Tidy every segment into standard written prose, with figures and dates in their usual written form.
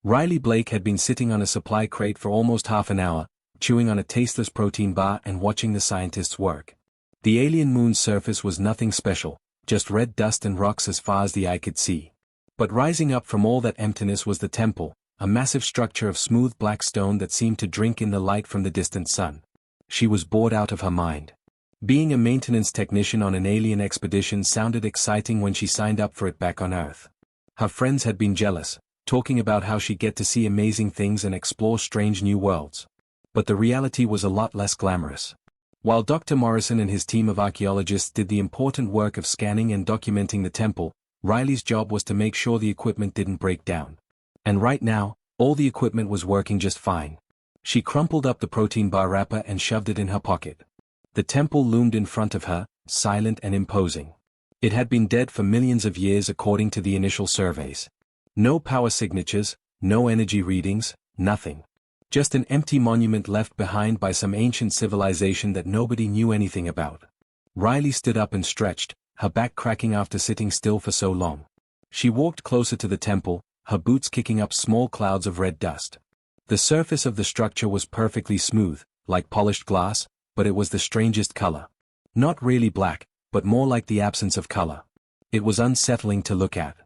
Riley Blake had been sitting on a supply crate for almost half an hour, chewing on a tasteless protein bar and watching the scientists work. The alien moon's surface was nothing special, just red dust and rocks as far as the eye could see. But rising up from all that emptiness was the temple, a massive structure of smooth black stone that seemed to drink in the light from the distant sun. She was bored out of her mind. Being a maintenance technician on an alien expedition sounded exciting when she signed up for it back on Earth. Her friends had been jealous, talking about how she'd get to see amazing things and explore strange new worlds. But the reality was a lot less glamorous. While Dr. Morrison and his team of archaeologists did the important work of scanning and documenting the temple, Riley's job was to make sure the equipment didn't break down. And right now, all the equipment was working just fine. She crumpled up the protein bar wrapper and shoved it in her pocket. The temple loomed in front of her, silent and imposing. It had been dead for millions of years according to the initial surveys. No power signatures, no energy readings, nothing. Just an empty monument left behind by some ancient civilization that nobody knew anything about. Riley stood up and stretched, her back cracking after sitting still for so long. She walked closer to the temple, her boots kicking up small clouds of red dust. The surface of the structure was perfectly smooth, like polished glass, but it was the strangest color. Not really black, but more like the absence of color. It was unsettling to look at.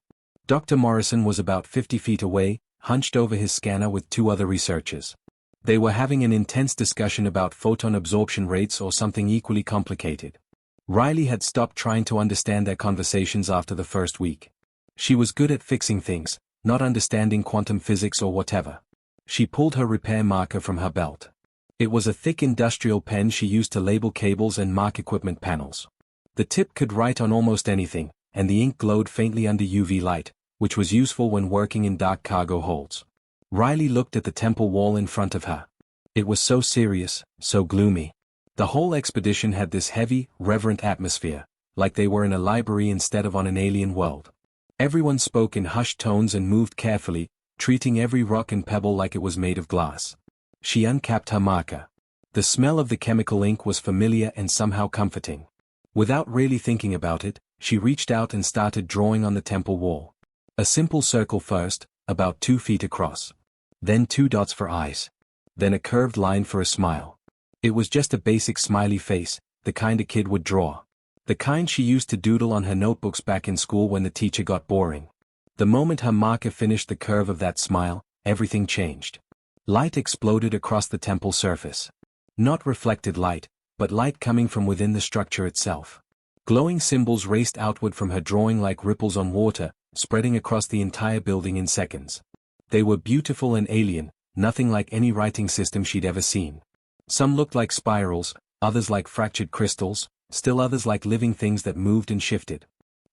Dr. Morrison was about 50 feet away, hunched over his scanner with two other researchers. They were having an intense discussion about photon absorption rates or something equally complicated. Riley had stopped trying to understand their conversations after the first week. She was good at fixing things, not understanding quantum physics or whatever. She pulled her repair marker from her belt. It was a thick industrial pen she used to label cables and mark equipment panels. The tip could write on almost anything, and the ink glowed faintly under UV light, which was useful when working in dark cargo holds. Riley looked at the temple wall in front of her. It was so serious, so gloomy. The whole expedition had this heavy, reverent atmosphere, like they were in a library instead of on an alien world. Everyone spoke in hushed tones and moved carefully, treating every rock and pebble like it was made of glass. She uncapped her marker. The smell of the chemical ink was familiar and somehow comforting. Without really thinking about it, she reached out and started drawing on the temple wall. A simple circle first, about 2 feet across. Then 2 dots for eyes. Then a curved line for a smile. It was just a basic smiley face, the kind a kid would draw. The kind she used to doodle on her notebooks back in school when the teacher got boring. The moment her marker finished the curve of that smile, everything changed. Light exploded across the temple surface. Not reflected light, but light coming from within the structure itself. Glowing symbols raced outward from her drawing like ripples on water, spreading across the entire building in seconds. They were beautiful and alien, nothing like any writing system she'd ever seen. Some looked like spirals, others like fractured crystals, still others like living things that moved and shifted.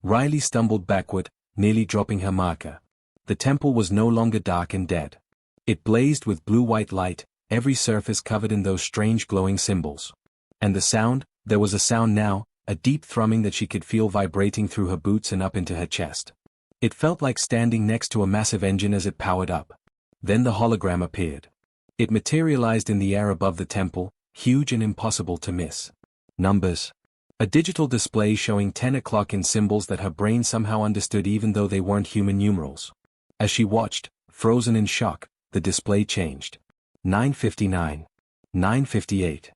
Riley stumbled backward, nearly dropping her marker. The temple was no longer dark and dead. It blazed with blue-white light, every surface covered in those strange glowing symbols. And the sound, there was a sound now, a deep thrumming that she could feel vibrating through her boots and up into her chest. It felt like standing next to a massive engine as it powered up. Then the hologram appeared. It materialized in the air above the temple, huge and impossible to miss. Numbers. A digital display showing 10 o'clock in symbols that her brain somehow understood even though they weren't human numerals. As she watched, frozen in shock, the display changed. 9:59. 9:58.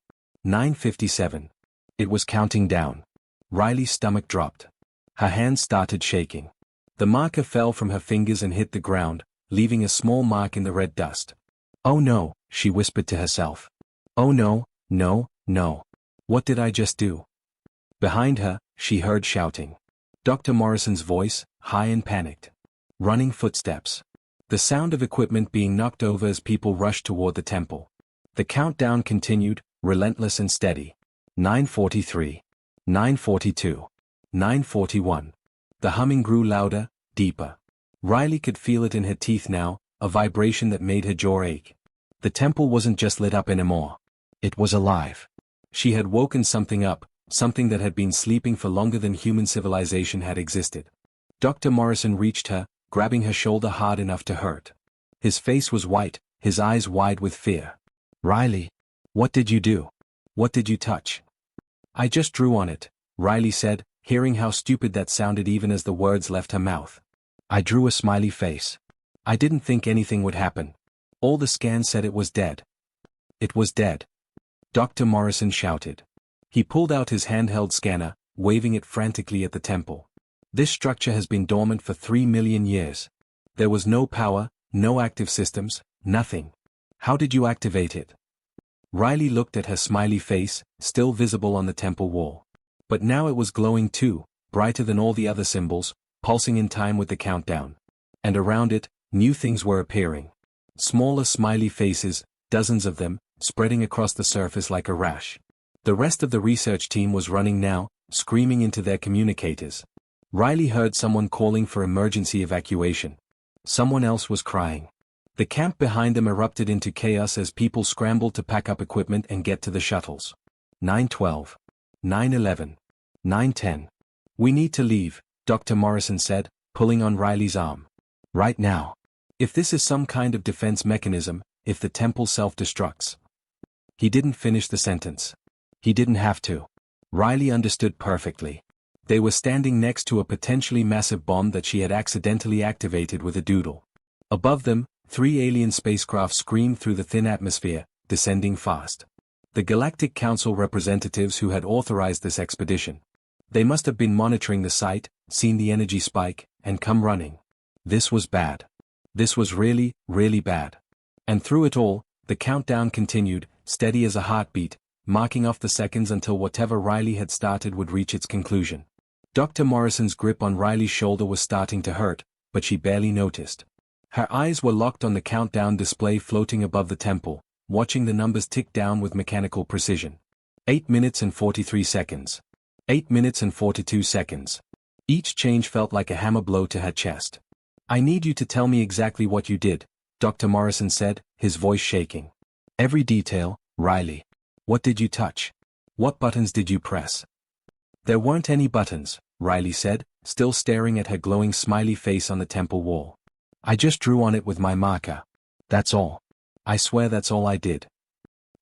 9:57. It was counting down. Riley's stomach dropped. Her hands started shaking. The marker fell from her fingers and hit the ground, leaving a small mark in the red dust. "Oh no," she whispered to herself. "Oh no, no, no. What did I just do?" Behind her, she heard shouting. Dr. Morrison's voice, high and panicked. Running footsteps. The sound of equipment being knocked over as people rushed toward the temple. The countdown continued, relentless and steady. 9:43. 9:42. 9:41. The humming grew louder, deeper. Riley could feel it in her teeth now, a vibration that made her jaw ache. The temple wasn't just lit up anymore. It was alive. She had woken something up, something that had been sleeping for longer than human civilization had existed. Dr. Morrison reached her, grabbing her shoulder hard enough to hurt. His face was white, his eyes wide with fear. "Riley, what did you do? What did you touch?" "I just drew on it," Riley said, hearing how stupid that sounded even as the words left her mouth. "I drew a smiley face." I didn't think anything would happen. All the scans said it was dead. It was dead. Dr. Morrison shouted. He pulled out his handheld scanner, waving it frantically at the temple. This structure has been dormant for 3 million years. There was no power, no active systems, nothing. How did you activate it? Riley looked at her smiley face, still visible on the temple wall. But now it was glowing too, brighter than all the other symbols, pulsing in time with the countdown. And around it, new things were appearing. Smaller smiley faces, dozens of them, spreading across the surface like a rash. The rest of the research team was running now, screaming into their communicators. Riley heard someone calling for emergency evacuation. Someone else was crying. The camp behind them erupted into chaos as people scrambled to pack up equipment and get to the shuttles. 9:12. 9:11. 9:10. We need to leave, Dr. Morrison said, pulling on Riley's arm. Right now. If this is some kind of defense mechanism, if the temple self-destructs. He didn't finish the sentence. He didn't have to. Riley understood perfectly. They were standing next to a potentially massive bomb that she had accidentally activated with a doodle. Above them, 3 alien spacecraft screamed through the thin atmosphere, descending fast. The Galactic Council representatives who had authorized this expedition. They must have been monitoring the site, seen the energy spike, and come running. This was bad. This was really, really bad. And through it all, the countdown continued, steady as a heartbeat, marking off the seconds until whatever Riley had started would reach its conclusion. Dr. Morrison's grip on Riley's shoulder was starting to hurt, but she barely noticed. Her eyes were locked on the countdown display floating above the temple, watching the numbers tick down with mechanical precision. 8 minutes and 43 seconds. 8 minutes and 42 seconds. Each change felt like a hammer blow to her chest. I need you to tell me exactly what you did, Dr. Morrison said, his voice shaking. Every detail, Riley. What did you touch? What buttons did you press? There weren't any buttons, Riley said, still staring at her glowing smiley face on the temple wall. I just drew on it with my marker. That's all. I swear that's all I did.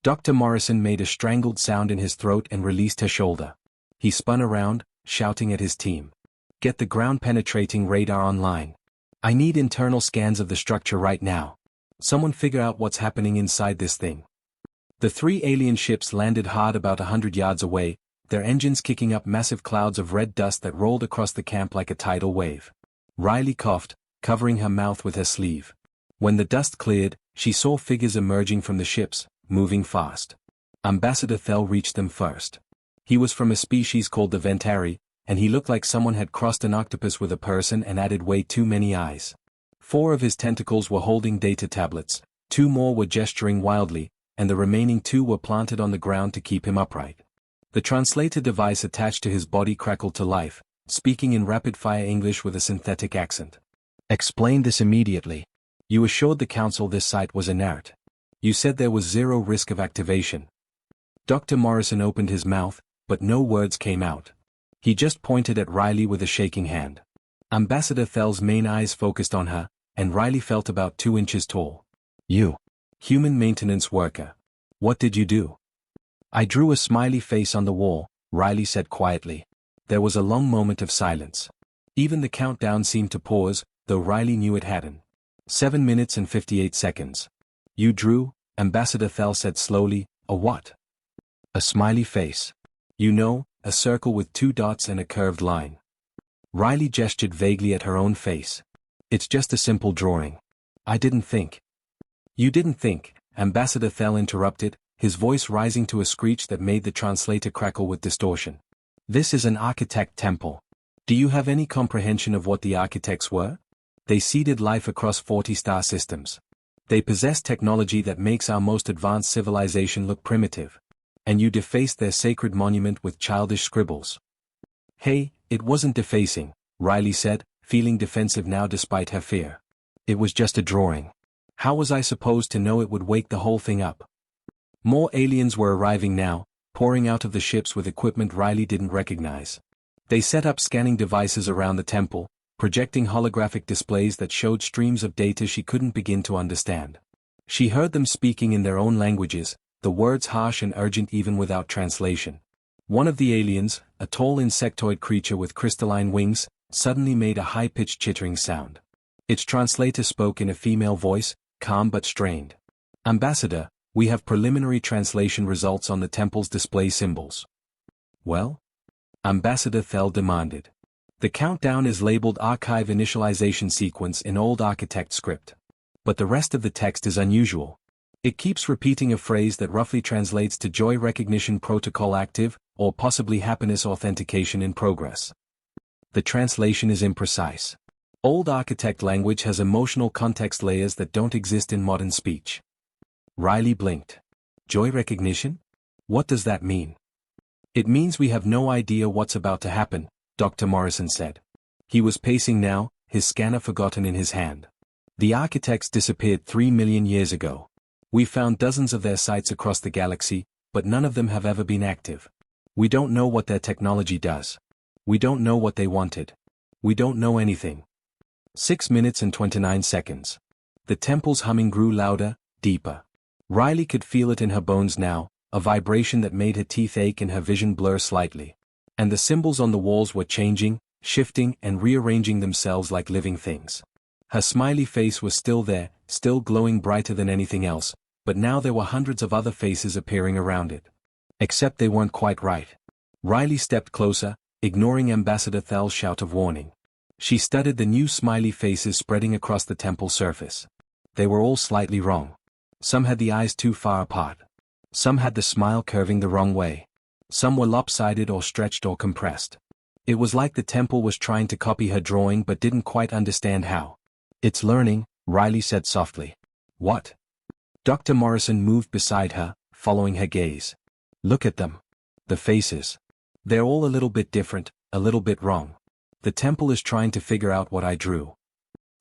Dr. Morrison made a strangled sound in his throat and released her shoulder. He spun around, shouting at his team. Get the ground-penetrating radar online. I need internal scans of the structure right now. Someone figure out what's happening inside this thing. The 3 alien ships landed hard about 100 yards away, their engines kicking up massive clouds of red dust that rolled across the camp like a tidal wave. Riley coughed, covering her mouth with her sleeve. When the dust cleared, she saw figures emerging from the ships, moving fast. Ambassador Thel reached them first. He was from a species called the Ventari, and he looked like someone had crossed an octopus with a person and added way too many eyes. 4 of his tentacles were holding data tablets, 2 more were gesturing wildly, and the remaining 2 were planted on the ground to keep him upright. The translator device attached to his body crackled to life, speaking in rapid-fire English with a synthetic accent. Explain this immediately. You assured the council this site was inert. You said there was 0 risk of activation. Dr. Morrison opened his mouth, but no words came out. He just pointed at Riley with a shaking hand. Ambassador Thel's main eyes focused on her, and Riley felt about 2 inches tall. You. Human maintenance worker. What did you do? I drew a smiley face on the wall, Riley said quietly. There was a long moment of silence. Even the countdown seemed to pause, though Riley knew it hadn't. 7 minutes and 58 seconds. You drew, Ambassador Thel said slowly, a what? A smiley face. You know, a circle with 2 dots and a curved line. Riley gestured vaguely at her own face. It's just a simple drawing. I didn't think. You didn't think, Ambassador Thel interrupted, his voice rising to a screech that made the translator crackle with distortion. This is an architect temple. Do you have any comprehension of what the architects were? They seeded life across 40 star systems. They possess technology that makes our most advanced civilization look primitive. And you defaced their sacred monument with childish scribbles. Hey, it wasn't defacing, Riley said, feeling defensive now despite her fear. It was just a drawing. How was I supposed to know it would wake the whole thing up? More aliens were arriving now, pouring out of the ships with equipment Riley didn't recognize. They set up scanning devices around the temple, projecting holographic displays that showed streams of data she couldn't begin to understand. She heard them speaking in their own languages, the words harsh and urgent even without translation. One of the aliens, a tall insectoid creature with crystalline wings, suddenly made a high-pitched chittering sound. Its translator spoke in a female voice, calm but strained. Ambassador, we have preliminary translation results on the temple's display symbols. Well? Ambassador Thel demanded. The countdown is labeled Archive Initialization Sequence in Old Architect script. But the rest of the text is unusual. It keeps repeating a phrase that roughly translates to Joy Recognition Protocol Active, or possibly Happiness Authentication in Progress. The translation is imprecise. Old Architect language has emotional context layers that don't exist in modern speech. Riley blinked. Joy recognition? What does that mean? It means we have no idea what's about to happen, Dr. Morrison said. He was pacing now, his scanner forgotten in his hand. The architects disappeared 3 million years ago. We found dozens of their sites across the galaxy, but none of them have ever been active. We don't know what their technology does. We don't know what they wanted. We don't know anything. 6 minutes and 29 seconds. The temple's humming grew louder, deeper. Riley could feel it in her bones now, a vibration that made her teeth ache and her vision blur slightly. And the symbols on the walls were changing, shifting and rearranging themselves like living things. Her smiley face was still there, still glowing brighter than anything else, but now there were hundreds of other faces appearing around it. Except they weren't quite right. Riley stepped closer, ignoring Ambassador Thel's shout of warning. She studied the new smiley faces spreading across the temple surface. They were all slightly wrong. Some had the eyes too far apart. Some had the smile curving the wrong way. Some were lopsided or stretched or compressed. It was like the temple was trying to copy her drawing but didn't quite understand how. It's learning, Riley said softly. What? Dr. Morrison moved beside her, following her gaze. Look at them. The faces. They're all a little bit different, a little bit wrong. The temple is trying to figure out what I drew.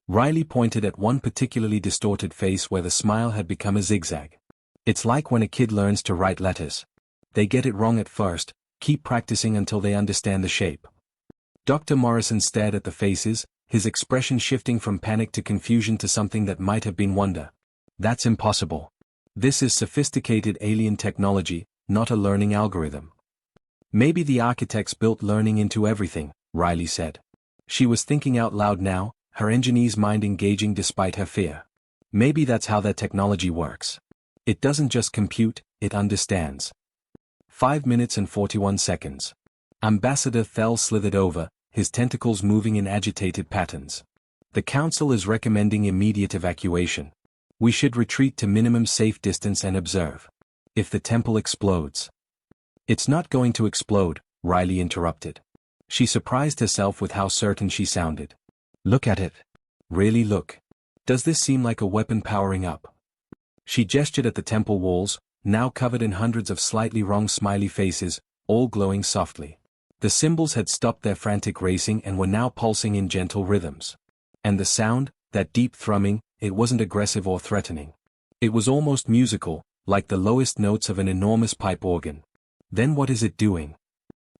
Riley pointed at one particularly distorted face where the smile had become a zigzag. It's like when a kid learns to write letters. They get it wrong at first, keep practicing until they understand the shape. Dr. Morrison stared at the faces, his expression shifting from panic to confusion to something that might have been wonder. That's impossible. This is sophisticated alien technology, not a learning algorithm. Maybe the architects built learning into everything, Riley said. She was thinking out loud now, her engineer's mind engaging despite her fear. Maybe that's how their technology works. It doesn't just compute, it understands. 5 minutes and 41 seconds. Ambassador Thel slithered over, his tentacles moving in agitated patterns. The council is recommending immediate evacuation. We should retreat to minimum safe distance and observe. If the temple explodes. It's not going to explode, Riley interrupted. She surprised herself with how certain she sounded. Look at it. Really look. Does this seem like a weapon powering up? She gestured at the temple walls, now covered in hundreds of slightly wrong smiley faces, all glowing softly. The symbols had stopped their frantic racing and were now pulsing in gentle rhythms. And the sound, that deep thrumming, it wasn't aggressive or threatening. It was almost musical, like the lowest notes of an enormous pipe organ. Then what is it doing?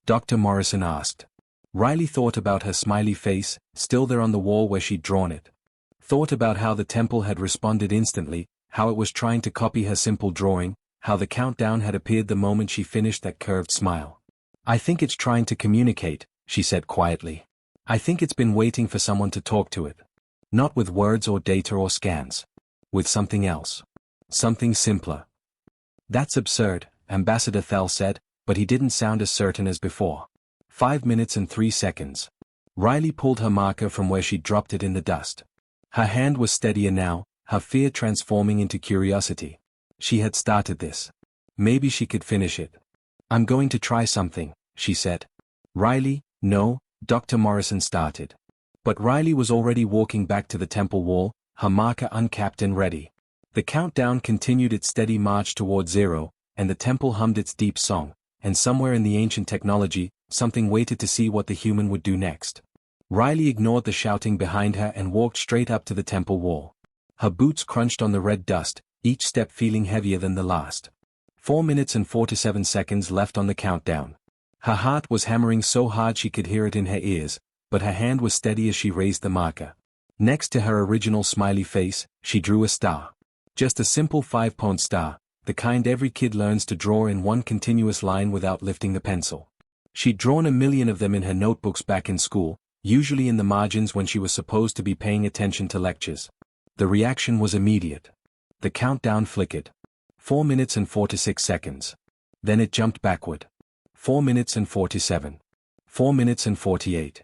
Dr. Morrison asked. Riley thought about her smiley face, still there on the wall where she'd drawn it. Thought about how the temple had responded instantly, how it was trying to copy her simple drawing, how the countdown had appeared the moment she finished that curved smile. I think it's trying to communicate, she said quietly. I think it's been waiting for someone to talk to it. Not with words or data or scans. With something else. Something simpler. That's absurd, Ambassador Thel said, but he didn't sound as certain as before. 5 minutes and 3 seconds. Riley pulled her marker from where she'd dropped it in the dust. Her hand was steadier now, her fear transforming into curiosity. She had started this. Maybe she could finish it. I'm going to try something, she said. Riley, no, Dr. Morrison started. But Riley was already walking back to the temple wall, her marker uncapped and ready. The countdown continued its steady march toward 0, and the temple hummed its deep song, and somewhere in the ancient technology, something waited to see what the human would do next. Riley ignored the shouting behind her and walked straight up to the temple wall. Her boots crunched on the red dust, each step feeling heavier than the last. 4 minutes and 47 seconds left on the countdown. Her heart was hammering so hard she could hear it in her ears, but her hand was steady as she raised the marker. Next to her original smiley face, she drew a star. Just a simple 5-point star, the kind every kid learns to draw in one continuous line without lifting the pencil. She'd drawn 1 million of them in her notebooks back in school, usually in the margins when she was supposed to be paying attention to lectures. The reaction was immediate. The countdown flickered. 4 minutes and 46 seconds. Then it jumped backward. 4 minutes and 47. 4 minutes and 48.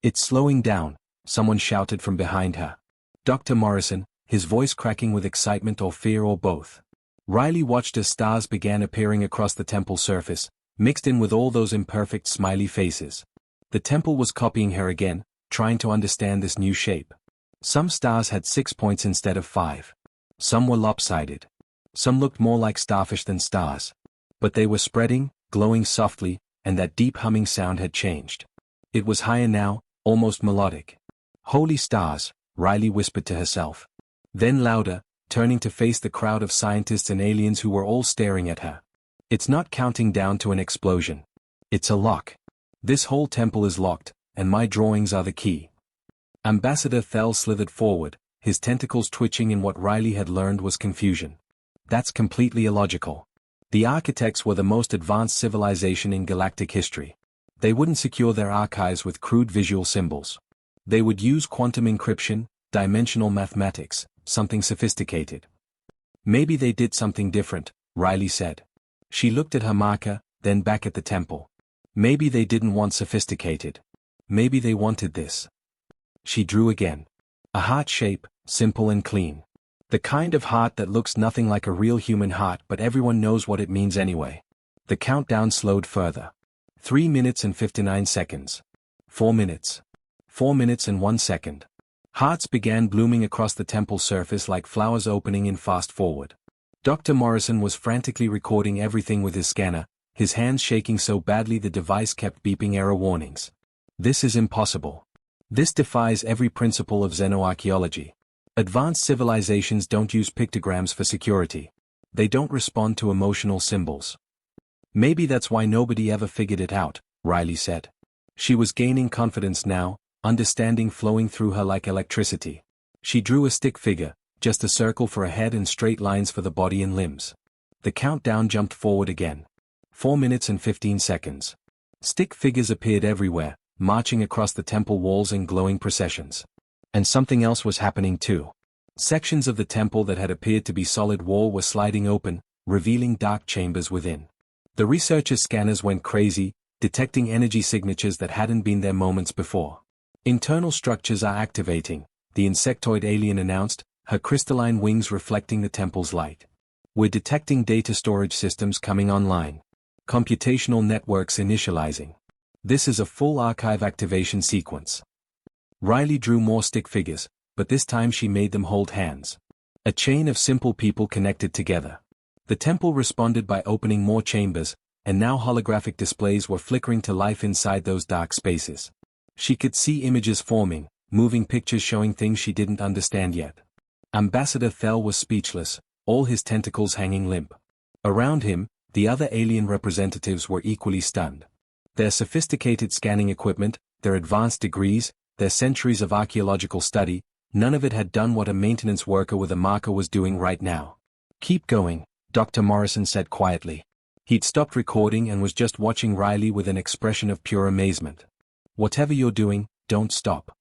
It's slowing down, someone shouted from behind her. Dr. Morrison, his voice cracking with excitement or fear or both. Riley watched as stars began appearing across the temple surface, mixed in with all those imperfect smiley faces. The temple was copying her again, trying to understand this new shape. Some stars had 6 points instead of 5. Some were lopsided. Some looked more like starfish than stars. But they were spreading, glowing softly, and that deep humming sound had changed. It was higher now, almost melodic. Holy stars, Riley whispered to herself. Then louder, turning to face the crowd of scientists and aliens who were all staring at her. It's not counting down to an explosion. It's a lock. This whole temple is locked, and my drawings are the key. Ambassador Thel slithered forward, his tentacles twitching in what Riley had learned was confusion. That's completely illogical. The architects were the most advanced civilization in galactic history. They wouldn't secure their archives with crude visual symbols. They would use quantum encryption, dimensional mathematics, something sophisticated. Maybe they did something different, Riley said. She looked at her marker, then back at the temple. Maybe they didn't want sophisticated. Maybe they wanted this. She drew again. A heart shape, simple and clean. The kind of heart that looks nothing like a real human heart but everyone knows what it means anyway. The countdown slowed further. 3 minutes and 59 seconds. 4 minutes. 4 minutes and 1 second. Hearts began blooming across the temple surface like flowers opening in fast forward. Dr. Morrison was frantically recording everything with his scanner, his hands shaking so badly the device kept beeping error warnings. This is impossible. This defies every principle of xenoarchaeology. Advanced civilizations don't use pictograms for security. They don't respond to emotional symbols. Maybe that's why nobody ever figured it out, Riley said. She was gaining confidence now, understanding flowing through her like electricity. She drew a stick figure, just a circle for a head and straight lines for the body and limbs. The countdown jumped forward again. 4 minutes and 15 seconds. Stick figures appeared everywhere, marching across the temple walls in glowing processions. And something else was happening too. Sections of the temple that had appeared to be solid wall were sliding open, revealing dark chambers within. The researchers' scanners went crazy, detecting energy signatures that hadn't been there moments before. Internal structures are activating, the insectoid alien announced, her crystalline wings reflecting the temple's light. We're detecting data storage systems coming online. Computational networks initializing. This is a full archive activation sequence. Riley drew more stick figures, but this time she made them hold hands. A chain of simple people connected together. The temple responded by opening more chambers, and now holographic displays were flickering to life inside those dark spaces. She could see images forming, moving pictures showing things she didn't understand yet. Ambassador Thel was speechless, all his tentacles hanging limp. Around him, the other alien representatives were equally stunned. Their sophisticated scanning equipment, their advanced degrees, their centuries of archaeological study, none of it had done what a maintenance worker with a marker was doing right now. Keep going, Dr. Morrison said quietly. He'd stopped recording and was just watching Riley with an expression of pure amazement. Whatever you're doing, don't stop.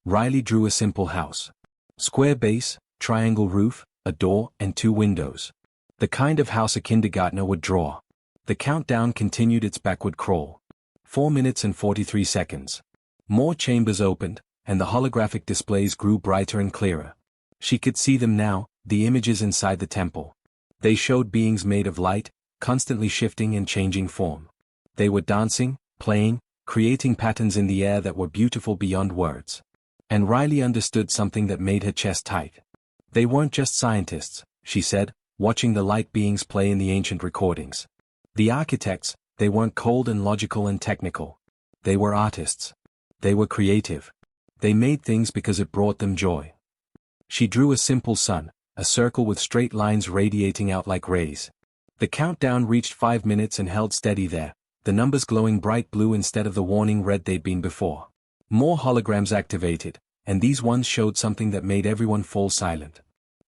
Riley drew a simple house. Square base, triangle roof, a door, and 2 windows. The kind of house a kindergartner would draw. The countdown continued its backward crawl. 4 minutes and 43 seconds. More chambers opened, and the holographic displays grew brighter and clearer. She could see them now, the images inside the temple. They showed beings made of light, constantly shifting and changing form. They were dancing, playing, creating patterns in the air that were beautiful beyond words. And Riley understood something that made her chest tight. They weren't just scientists, she said, watching the light beings play in the ancient recordings. The architects, they weren't cold and logical and technical. They were artists. They were creative. They made things because it brought them joy. She drew a simple sun, a circle with straight lines radiating out like rays. The countdown reached 5 minutes and held steady there, the numbers glowing bright blue instead of the warning red they'd been before. More holograms activated, and these ones showed something that made everyone fall silent.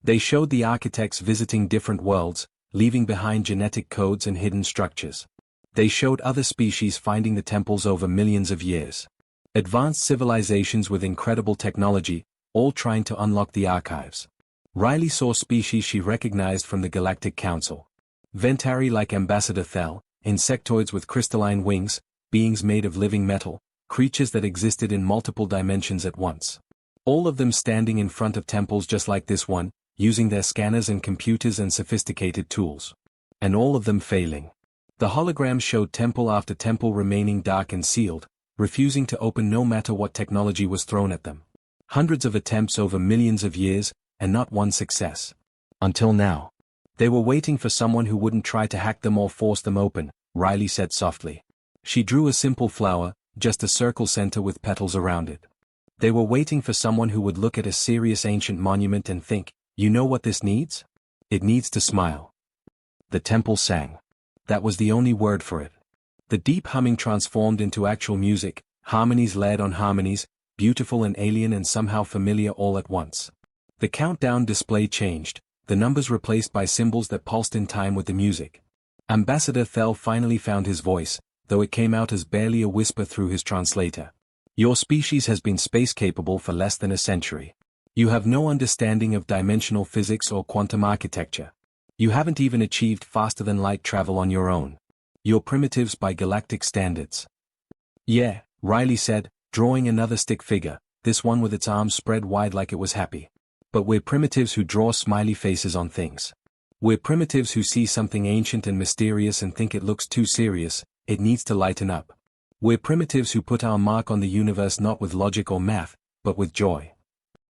They showed the architects visiting different worlds, leaving behind genetic codes and hidden structures. They showed other species finding the temples over millions of years. Advanced civilizations with incredible technology, all trying to unlock the archives. Riley saw species she recognized from the Galactic Council. Ventari like Ambassador Thel, insectoids with crystalline wings, beings made of living metal, creatures that existed in multiple dimensions at once. All of them standing in front of temples just like this one, using their scanners and computers and sophisticated tools. And all of them failing. The hologram showed temple after temple remaining dark and sealed, refusing to open no matter what technology was thrown at them. Hundreds of attempts over millions of years, and not one success. Until now. They were waiting for someone who wouldn't try to hack them or force them open, Riley said softly. She drew a simple flower, just a circle center with petals around it. They were waiting for someone who would look at a serious ancient monument and think, you know what this needs? It needs to smile. The temple sang. That was the only word for it. The deep humming transformed into actual music, harmonies layered on harmonies, beautiful and alien and somehow familiar all at once. The countdown display changed, the numbers replaced by symbols that pulsed in time with the music. Ambassador Thel finally found his voice, though it came out as barely a whisper through his translator. Your species has been space-capable for less than a century. You have no understanding of dimensional physics or quantum architecture. You haven't even achieved faster-than-light travel on your own. You're primitives by galactic standards. Yeah, Riley said, drawing another stick figure, this one with its arms spread wide like it was happy. But we're primitives who draw smiley faces on things. We're primitives who see something ancient and mysterious and think it looks too serious, it needs to lighten up. We're primitives who put our mark on the universe not with logic or math, but with joy.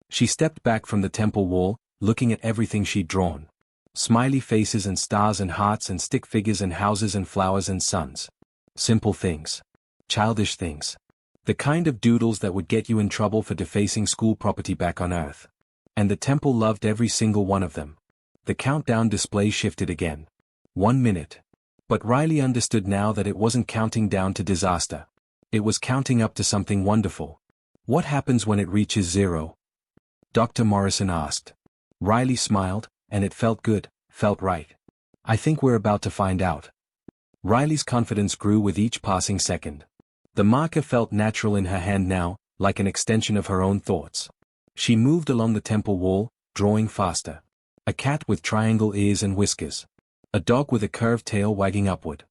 She stepped back from the temple wall, looking at everything she'd drawn. Smiley faces and stars and hearts and stick figures and houses and flowers and suns. Simple things. Childish things. The kind of doodles that would get you in trouble for defacing school property back on Earth. And the temple loved every single one of them. The countdown display shifted again. 1 minute. But Riley understood now that it wasn't counting down to disaster. It was counting up to something wonderful. What happens when it reaches 0? Dr. Morrison asked. Riley smiled, and it felt good, felt right. I think we're about to find out. Riley's confidence grew with each passing second. The marker felt natural in her hand now, like an extension of her own thoughts. She moved along the temple wall, drawing faster. A cat with triangle ears and whiskers. A dog with a curved tail wagging upward.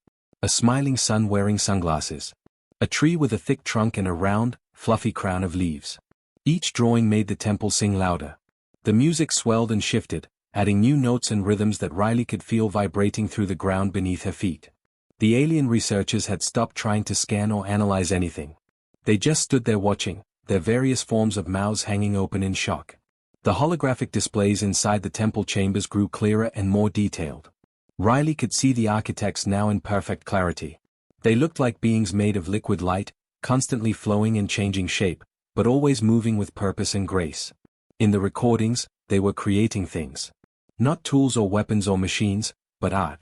A smiling sun wearing sunglasses. A tree with a thick trunk and a round, fluffy crown of leaves. Each drawing made the temple sing louder. The music swelled and shifted, adding new notes and rhythms that Riley could feel vibrating through the ground beneath her feet. The alien researchers had stopped trying to scan or analyze anything. They just stood there watching, their various forms of mouths hanging open in shock. The holographic displays inside the temple chambers grew clearer and more detailed. Riley could see the architects now in perfect clarity. They looked like beings made of liquid light, constantly flowing and changing shape, but always moving with purpose and grace. In the recordings, they were creating things. Not tools or weapons or machines, but art.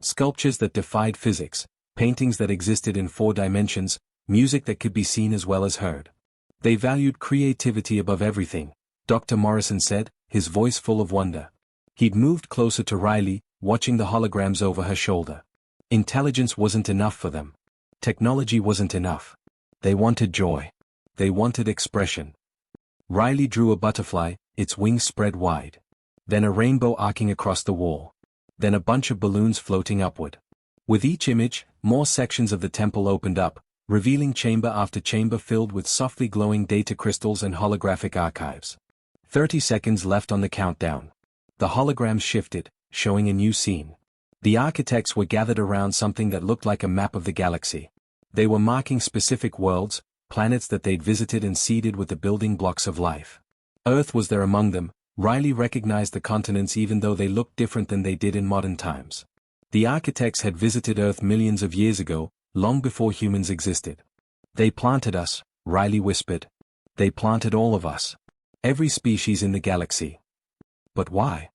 Sculptures that defied physics, paintings that existed in 4 dimensions, music that could be seen as well as heard. They valued creativity above everything, Dr. Morrison said, his voice full of wonder. He'd moved closer to Riley, watching the holograms over her shoulder. Intelligence wasn't enough for them. Technology wasn't enough. They wanted joy. They wanted expression. Riley drew a butterfly, its wings spread wide. Then a rainbow arcing across the wall. Then a bunch of balloons floating upward. With each image, more sections of the temple opened up, revealing chamber after chamber filled with softly glowing data crystals and holographic archives. 30 seconds left on the countdown. The holograms shifted, showing a new scene. The architects were gathered around something that looked like a map of the galaxy. They were marking specific worlds, planets that they'd visited and seeded with the building blocks of life. Earth was there among them. Riley recognized the continents even though they looked different than they did in modern times. The architects had visited Earth millions of years ago, long before humans existed. They planted us, Riley whispered. They planted all of us. Every species in the galaxy. But why?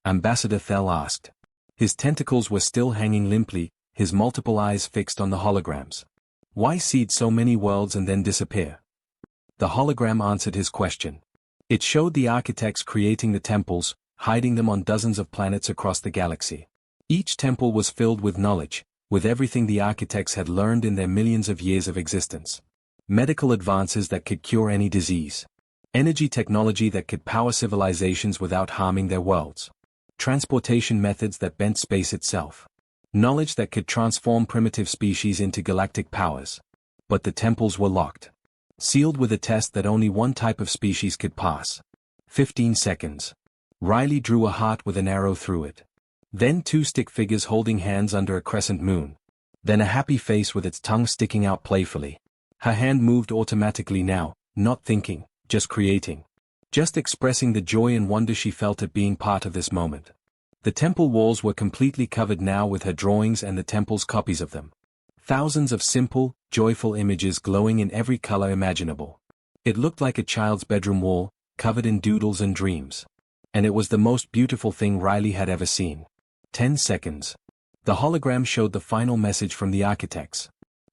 Ambassador Thel asked. His tentacles were still hanging limply, his multiple eyes fixed on the holograms. Why seed so many worlds and then disappear? The hologram answered his question. It showed the architects creating the temples, hiding them on dozens of planets across the galaxy. Each temple was filled with knowledge, with everything the architects had learned in their millions of years of existence. medical advances that could cure any disease, energy technology that could power civilizations without harming their worlds, transportation methods that bent space itself, knowledge that could transform primitive species into galactic powers. But the temples were locked, sealed with a test that only one type of species could pass. 15 seconds. Riley drew a heart with an arrow through it. Then two stick figures holding hands under a crescent moon. Then a happy face with its tongue sticking out playfully. Her hand moved automatically now, not thinking, just creating. Just expressing the joy and wonder she felt at being part of this moment. The temple walls were completely covered now with her drawings and the temple's copies of them. Thousands of simple, joyful images glowing in every color imaginable. It looked like a child's bedroom wall, covered in doodles and dreams. And it was the most beautiful thing Riley had ever seen. 10 seconds. The hologram showed the final message from the architects.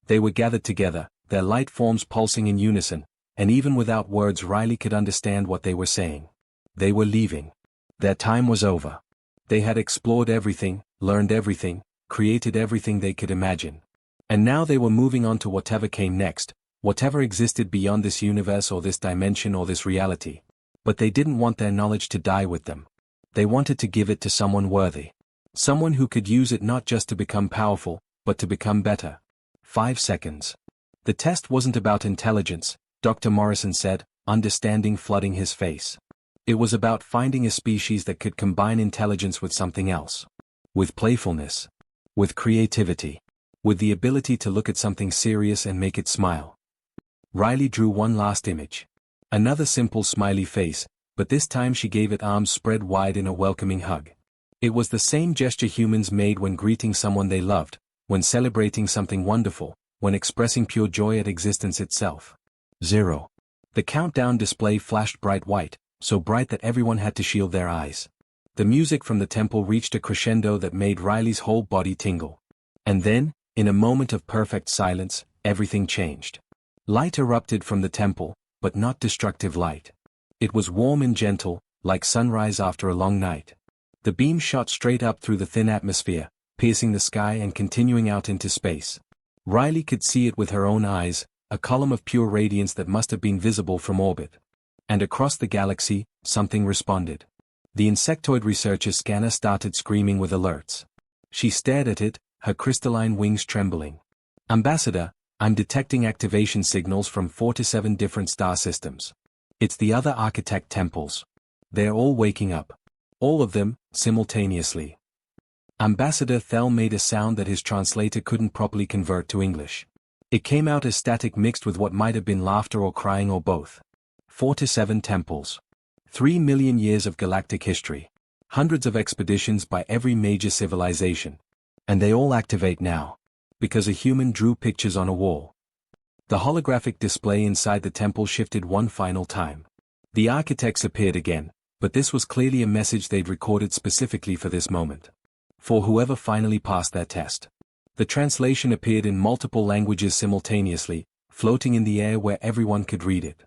They were gathered together, their light forms pulsing in unison, and even without words Riley could understand what they were saying. They were leaving. Their time was over. They had explored everything, learned everything, created everything they could imagine. And now they were moving on to whatever came next, whatever existed beyond this universe or this dimension or this reality. But they didn't want their knowledge to die with them. They wanted to give it to someone worthy. Someone who could use it not just to become powerful, but to become better. 5 seconds. The test wasn't about intelligence, Dr. Morrison said, understanding flooding his face. It was about finding a species that could combine intelligence with something else. With playfulness. With creativity. With the ability to look at something serious and make it smile. Riley drew one last image. Another simple smiley face, but this time she gave it arms spread wide in a welcoming hug. It was the same gesture humans made when greeting someone they loved, when celebrating something wonderful, when expressing pure joy at existence itself. 0. The countdown display flashed bright white, so bright that everyone had to shield their eyes. The music from the temple reached a crescendo that made Riley's whole body tingle. And then, in a moment of perfect silence, everything changed. Light erupted from the temple, but not destructive light. It was warm and gentle, like sunrise after a long night. The beam shot straight up through the thin atmosphere, piercing the sky and continuing out into space. Riley could see it with her own eyes, a column of pure radiance that must have been visible from orbit. And across the galaxy, something responded. The insectoid researcher's scanner started screaming with alerts. She stared at it, her crystalline wings trembling. Ambassador, I'm detecting activation signals from 4 to 7 different star systems. It's the other architect temples. They're all waking up. All of them, simultaneously. Ambassador Thel made a sound that his translator couldn't properly convert to English. It came out as static mixed with what might have been laughter or crying or both. 4 to 7 temples. 3 million years of galactic history. Hundreds of expeditions by every major civilization. And they all activate now. Because a human drew pictures on a wall. The holographic display inside the temple shifted one final time. The architects appeared again, but this was clearly a message they'd recorded specifically for this moment. For whoever finally passed their test. The translation appeared in multiple languages simultaneously, floating in the air where everyone could read it.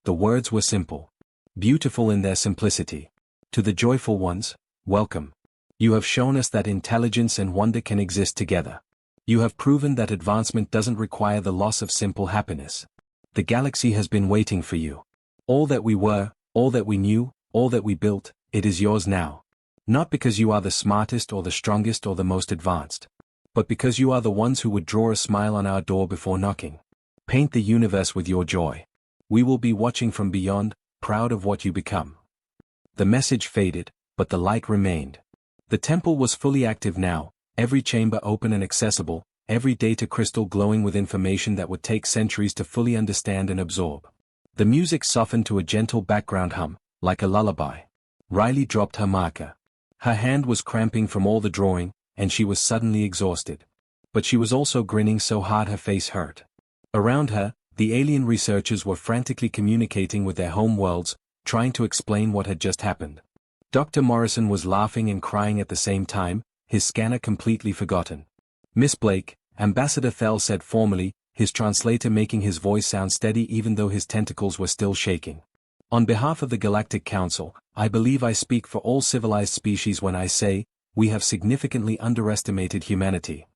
The words were simple. Beautiful in their simplicity. To the joyful ones, welcome. You have shown us that intelligence and wonder can exist together. You have proven that advancement doesn't require the loss of simple happiness. The galaxy has been waiting for you. All that we were, all that we knew, all that we built, it is yours now. Not because you are the smartest or the strongest or the most advanced. But because you are the ones who would draw a smile on our door before knocking. Paint the universe with your joy. We will be watching from beyond, proud of what you become. The message faded, but the light remained. The temple was fully active now, every chamber open and accessible, every data crystal glowing with information that would take centuries to fully understand and absorb. The music softened to a gentle background hum, like a lullaby. Riley dropped her marker. Her hand was cramping from all the drawing, and she was suddenly exhausted. But she was also grinning so hard her face hurt. Around her, the alien researchers were frantically communicating with their home worlds, trying to explain what had just happened. Dr. Morrison was laughing and crying at the same time, his scanner completely forgotten. Miss Blake, Ambassador Thel said formally, his translator making his voice sound steady even though his tentacles were still shaking. On behalf of the Galactic Council, I believe I speak for all civilized species when I say, we have significantly underestimated humanity.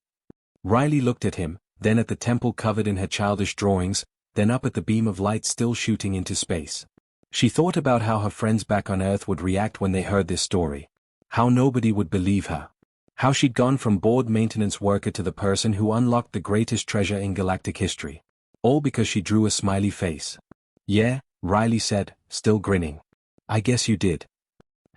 Riley looked at him, then at the temple covered in her childish drawings, then up at the beam of light still shooting into space. She thought about how her friends back on Earth would react when they heard this story. How nobody would believe her. How she'd gone from bored maintenance worker to the person who unlocked the greatest treasure in galactic history. All because she drew a smiley face. "Yeah," Riley said, still grinning. "I guess you did."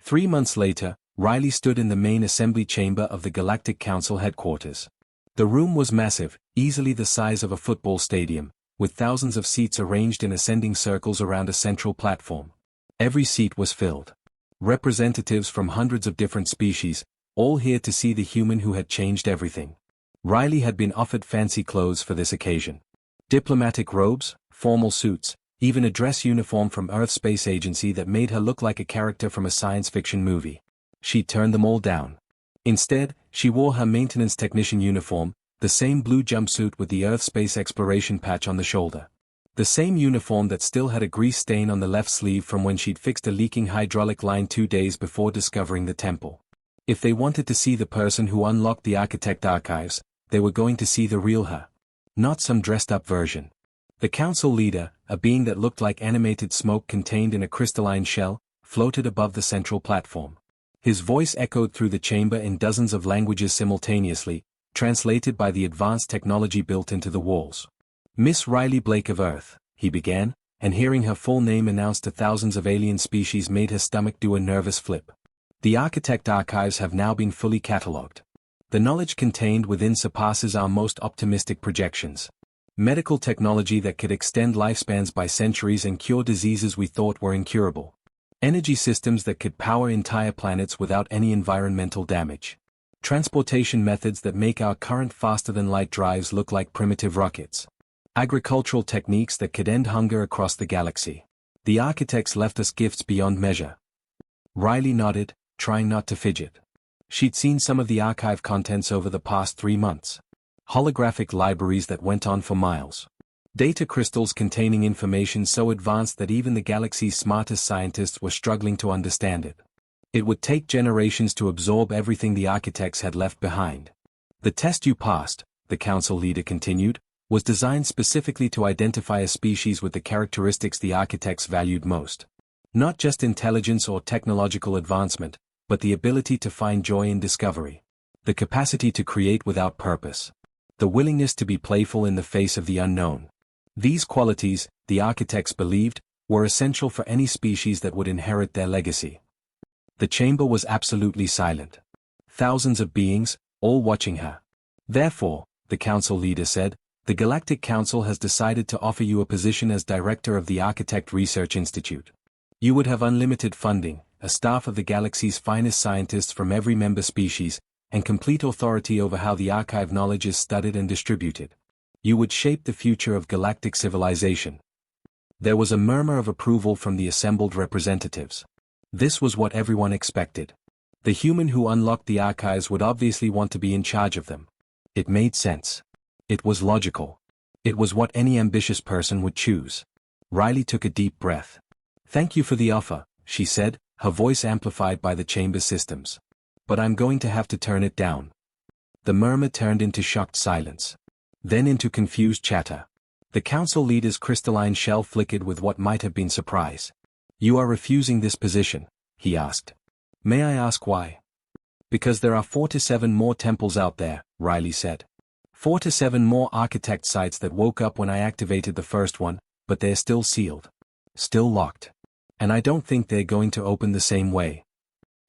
3 months later, Riley stood in the main assembly chamber of the Galactic Council headquarters. The room was massive, easily the size of a football stadium, with thousands of seats arranged in ascending circles around a central platform. Every seat was filled. Representatives from hundreds of different species, all here to see the human who had changed everything. Riley had been offered fancy clothes for this occasion. Diplomatic robes, formal suits, even a dress uniform from Earth's space agency that made her look like a character from a science fiction movie. She turned them all down. Instead, she wore her maintenance technician uniform, the same blue jumpsuit with the Earth space exploration patch on the shoulder. The same uniform that still had a grease stain on the left sleeve from when she'd fixed a leaking hydraulic line 2 days before discovering the temple. If they wanted to see the person who unlocked the architect archives, they were going to see the real her. Not some dressed-up version. The council leader, a being that looked like animated smoke contained in a crystalline shell, floated above the central platform. His voice echoed through the chamber in dozens of languages simultaneously, translated by the advanced technology built into the walls. "Miss Riley Blake of Earth," he began, and hearing her full name announced to thousands of alien species made her stomach do a nervous flip. "The architect archives have now been fully catalogued. The knowledge contained within surpasses our most optimistic projections. Medical technology that could extend lifespans by centuries and cure diseases we thought were incurable. Energy systems that could power entire planets without any environmental damage. Transportation methods that make our current faster-than-light drives look like primitive rockets. Agricultural techniques that could end hunger across the galaxy. The architects left us gifts beyond measure." Riley nodded, trying not to fidget. She'd seen some of the archive contents over the past 3 months. Holographic libraries that went on for miles. Data crystals containing information so advanced that even the galaxy's smartest scientists were struggling to understand it. It would take generations to absorb everything the architects had left behind. "The test you passed," the council leader continued, "was designed specifically to identify a species with the characteristics the architects valued most. Not just intelligence or technological advancement, but the ability to find joy in discovery. The capacity to create without purpose. The willingness to be playful in the face of the unknown. These qualities, the architects believed, were essential for any species that would inherit their legacy." The chamber was absolutely silent. Thousands of beings, all watching her. "Therefore," the council leader said, "the Galactic Council has decided to offer you a position as director of the Architect Research Institute. You would have unlimited funding, a staff of the galaxy's finest scientists from every member species, and complete authority over how the archive knowledge is studied and distributed. You would shape the future of galactic civilization." There was a murmur of approval from the assembled representatives. This was what everyone expected. The human who unlocked the archives would obviously want to be in charge of them. It made sense. It was logical. It was what any ambitious person would choose. Riley took a deep breath. "Thank you for the offer," she said, her voice amplified by the chamber systems. "But I'm going to have to turn it down." The murmur turned into shocked silence. Then into confused chatter. The council leader's crystalline shell flickered with what might have been surprise. "You are refusing this position?" he asked. "May I ask why?" "Because there are 4 to 7 more temples out there," Riley said. 4 to 7 more architect sites that woke up when I activated the first one, but they're still sealed. Still locked. And I don't think they're going to open the same way."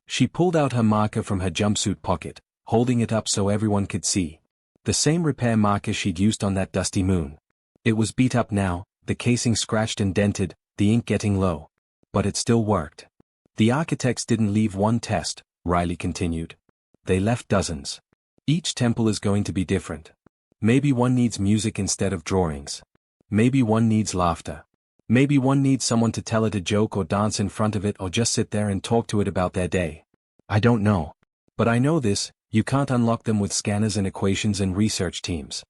She pulled out her marker from her jumpsuit pocket, holding it up so everyone could see. The same repair marker she'd used on that dusty moon. It was beat up now, the casing scratched and dented, the ink getting low. But it still worked. "The architects didn't leave one test," Riley continued. "They left dozens. Each temple is going to be different. Maybe one needs music instead of drawings. Maybe one needs laughter. Maybe one needs someone to tell it a joke or dance in front of it or just sit there and talk to it about their day. I don't know. But I know this, you can't unlock them with scanners and equations and research teams."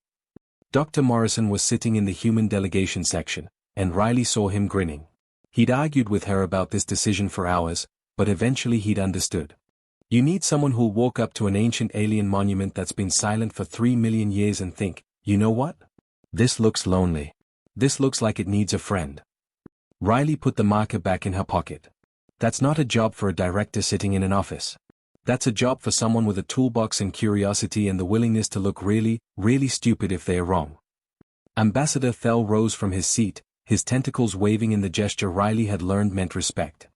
Dr. Morrison was sitting in the human delegation section, and Riley saw him grinning. He'd argued with her about this decision for hours, but eventually he'd understood. You need someone who'll walk up to an ancient alien monument that's been silent for 3 million years and think, "You know what? This looks lonely. This looks like it needs a friend. Riley put the marker back in her pocket. That's not a job for a director sitting in an office. That's a job for someone with a toolbox and curiosity and the willingness to look really, really stupid if they are wrong. Ambassador Thel rose from his seat, his tentacles waving in the gesture Riley had learned meant respect.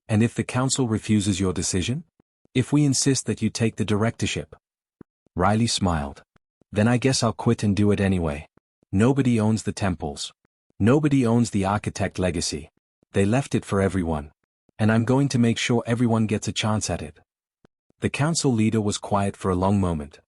And if the council refuses your decision? If we insist that you take the directorship? Riley smiled. Then I guess I'll quit and do it anyway. Nobody owns the temples. Nobody owns the architect legacy. They left it for everyone. And I'm going to make sure everyone gets a chance at it. The council leader was quiet for a long moment.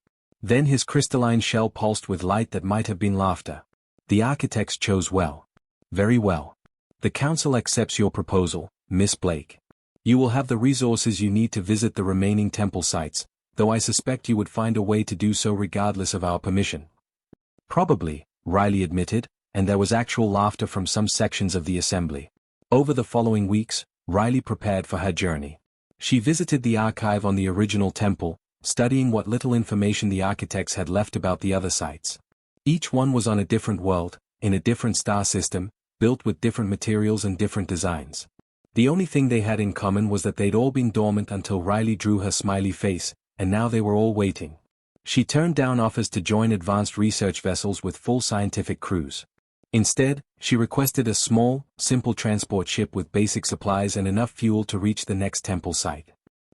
Then his crystalline shell pulsed with light that might have been laughter. The architects chose well. Very well. The council accepts your proposal, Miss Blake. You will have the resources you need to visit the remaining temple sites, though I suspect you would find a way to do so regardless of our permission. Probably, Riley admitted, and there was actual laughter from some sections of the assembly. Over the following weeks, Riley prepared for her journey. She visited the archive on the original temple, studying what little information the architects had left about the other sites. Each one was on a different world, in a different star system, built with different materials and different designs. The only thing they had in common was that they'd all been dormant until Riley drew her smiley face, and now they were all waiting. She turned down offers to join advanced research vessels with full scientific crews. Instead, she requested a small, simple transport ship with basic supplies and enough fuel to reach the next temple site.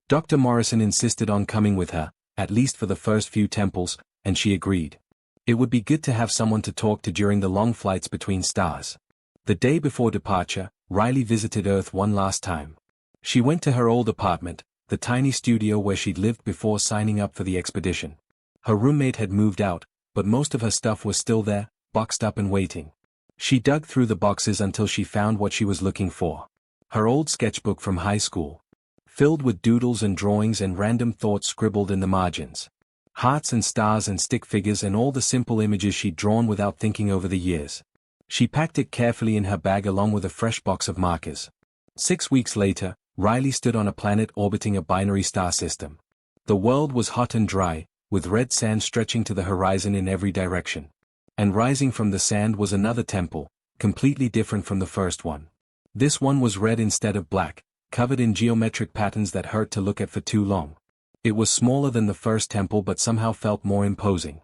Dr. Morrison insisted on coming with her, at least for the first few temples, and she agreed. It would be good to have someone to talk to during the long flights between stars. The day before departure, Riley visited Earth one last time. She went to her old apartment, the tiny studio where she'd lived before signing up for the expedition. Her roommate had moved out, but most of her stuff was still there, boxed up and waiting. She dug through the boxes until she found what she was looking for. Her old sketchbook from high school. Filled with doodles and drawings and random thoughts scribbled in the margins. Hearts and stars and stick figures and all the simple images she'd drawn without thinking over the years. She packed it carefully in her bag along with a fresh box of markers. 6 weeks later, Riley stood on a planet orbiting a binary star system. The world was hot and dry, with red sand stretching to the horizon in every direction. And rising from the sand was another temple, completely different from the first one. This one was red instead of black, covered in geometric patterns that hurt to look at for too long. It was smaller than the first temple but somehow felt more imposing.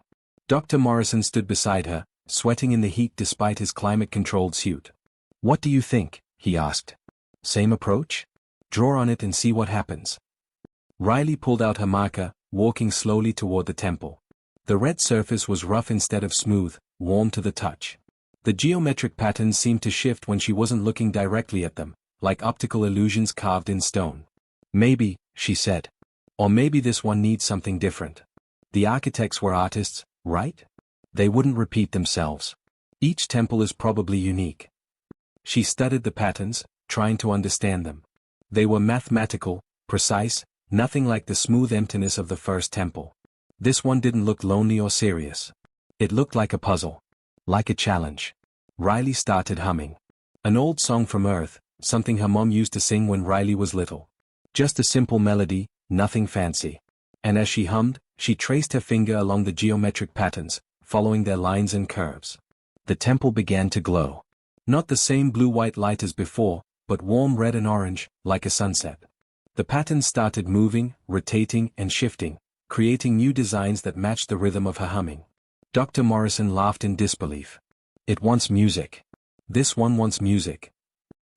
Dr. Morrison stood beside her, sweating in the heat despite his climate-controlled suit. "What do you think?" he asked. "Same approach? Draw on it and see what happens." Riley pulled out her marker, walking slowly toward the temple. The red surface was rough instead of smooth, warm to the touch. The geometric patterns seemed to shift when she wasn't looking directly at them, like optical illusions carved in stone. "Maybe," she said. "Or maybe this one needs something different. The architects were artists, right? They wouldn't repeat themselves. Each temple is probably unique." She studied the patterns, trying to understand them. They were mathematical, precise, nothing like the smooth emptiness of the first temple. This one didn't look lonely or serious. It looked like a puzzle. Like a challenge. Riley started humming. An old song from Earth, something her mom used to sing when Riley was little. Just a simple melody, nothing fancy. And as she hummed, she traced her finger along the geometric patterns, following their lines and curves. The temple began to glow. Not the same blue-white light as before, but warm red and orange, like a sunset. The patterns started moving, rotating, and shifting, creating new designs that matched the rhythm of her humming. Dr. Morrison laughed in disbelief. "It wants music. This one wants music."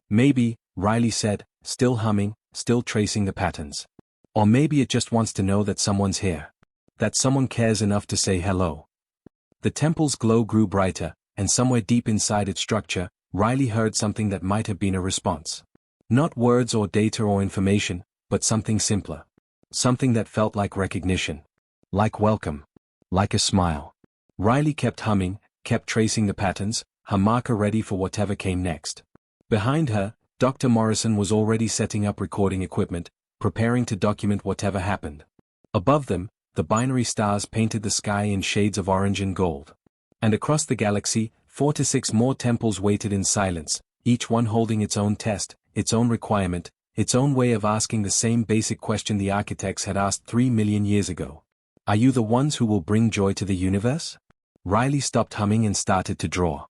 "Maybe," Riley said, still humming, still tracing the patterns. "Or maybe it just wants to know that someone's here. That someone cares enough to say hello." The temple's glow grew brighter, and somewhere deep inside its structure, Riley heard something that might have been a response. Not words or data or information, but something simpler. Something that felt like recognition. Like welcome. Like a smile. Riley kept humming, kept tracing the patterns, her marker ready for whatever came next. Behind her, Dr. Morrison was already setting up recording equipment, preparing to document whatever happened. Above them, the binary stars painted the sky in shades of orange and gold. And across the galaxy, 4 to 6 more temples waited in silence, each one holding its own test, its own requirement, its own way of asking the same basic question the architects had asked 3 million years ago. "Are you the ones who will bring joy to the universe?" Riley stopped humming and started to draw.